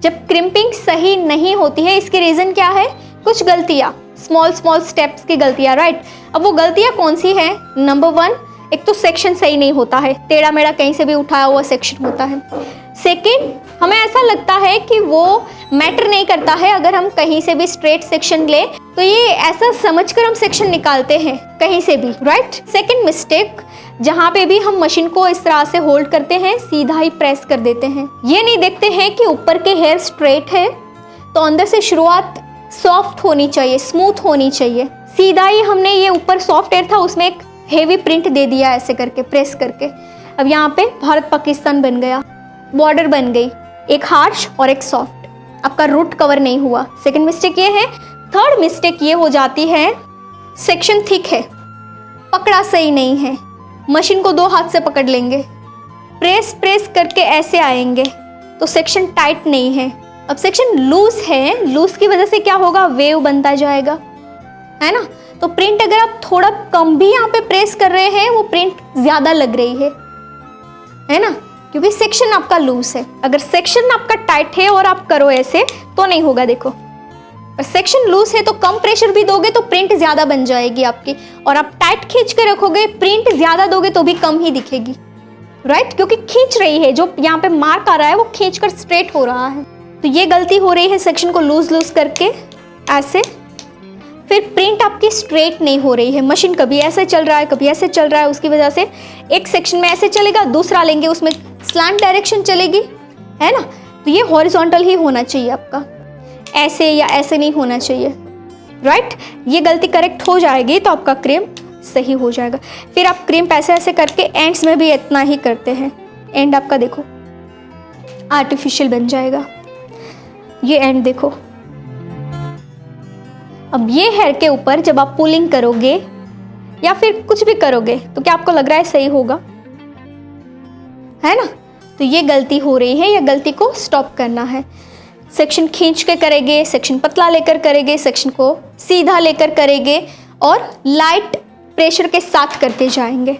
जब क्रिम्पिंग सही नहीं होती है, इसके रीज़न क्या है? कुछ गलतियाँ, स्मॉल स्टेप्स की गलतियाँ, राइट। अब वो गलतियाँ कौन सी हैं? नंबर 1, एक तो सेक्शन सही नहीं होता है, टेढ़ा मेढ़ा कहीं से भी उठाया हुआ सेक्शन होता है। सेकेंड, हमें ऐसा लगता है कि वो मैटर नहीं करता है, अगर हम कहीं से भी स्ट्रेट सेक्शन ले तो ये ऐसा समझकर हम सेक्शन निकालते हैं कहीं से भी, राइट। सेकेंड मिस्टेक, जहाँ पे भी हम मशीन को इस तरह से होल्ड करते हैं, सीधा ही प्रेस कर देते हैं। ये नहीं देखते हैं कि ऊपर के हेयर स्ट्रेट है तो अंदर से शुरुआत सॉफ्ट होनी चाहिए, स्मूथ होनी चाहिए। सीधा ही हमने ये ऊपर सॉफ्ट हेयर था उसमें एक हेवी प्रिंट दे दिया ऐसे करके, प्रेस करके। अब यहाँ पे भारत पाकिस्तान बन गया, बॉर्डर बन गई, एक हार्श और एक सॉफ्ट, आपका रूट कवर नहीं हुआ। सेकंड मिस्टेक ये है। थर्ड मिस्टेक ये हो जाती है, सेक्शन थिक है, पकड़ा सही नहीं है, मशीन को 2 हाथ से पकड़ लेंगे, प्रेस करके ऐसे आएंगे तो सेक्शन टाइट नहीं है। अब सेक्शन लूज है, लूज की वजह से क्या होगा? वेव बनता जाएगा, है ना। तो प्रिंट अगर आप थोड़ा कम भी यहाँ पे प्रेस कर रहे हैं, वो प्रिंट ज्यादा लग रही है ना, क्योंकि सेक्शन आपका लूज है। अगर सेक्शन आपका टाइट है और आप करो ऐसे तो नहीं होगा, देखो। और सेक्शन लूज है तो कम प्रेशर भी दोगे तो प्रिंट ज्यादा बन जाएगी आपकी, और आप टाइट खींच के रखोगे, प्रिंट ज्यादा दोगे तो भी कम ही दिखेगी, राइट, क्योंकि खींच रही है, जो यहाँ पे मार्क आ रहा है वो खींच कर स्ट्रेट हो रहा है। तो ये गलती हो रही है सेक्शन को लूज करके ऐसे, फिर प्रिंट आपकी स्ट्रेट नहीं हो रही है। मशीन कभी ऐसे चल रहा है, कभी ऐसे चल रहा है, उसकी वजह से एक सेक्शन में ऐसे चलेगा, दूसरा लेंगे उसमें स्लैंट डायरेक्शन चलेगी, है ना। तो ये हॉरिजॉन्टल ही होना चाहिए आपका, ऐसे या ऐसे नहीं होना चाहिए, राइट। ये गलती करेक्ट हो जाएगी तो आपका क्रिम्प सही हो जाएगा। फिर आप क्रिम्प ऐसे ऐसे करके एंड्स में भी इतना ही करते हैं, एंड आपका देखो आर्टिफिशियल बन जाएगा। ये एंड देखो। अब ये हेयर के ऊपर जब आप पुलिंग करोगे या फिर कुछ भी करोगे तो क्या आपको लग रहा है सही होगा? है ना। तो ये गलती हो रही है, ये गलती को स्टॉप करना है। सेक्शन खींच के करेंगे, सेक्शन पतला लेकर करेंगे, सेक्शन को सीधा लेकर करेंगे और लाइट प्रेशर के साथ करते जाएंगे।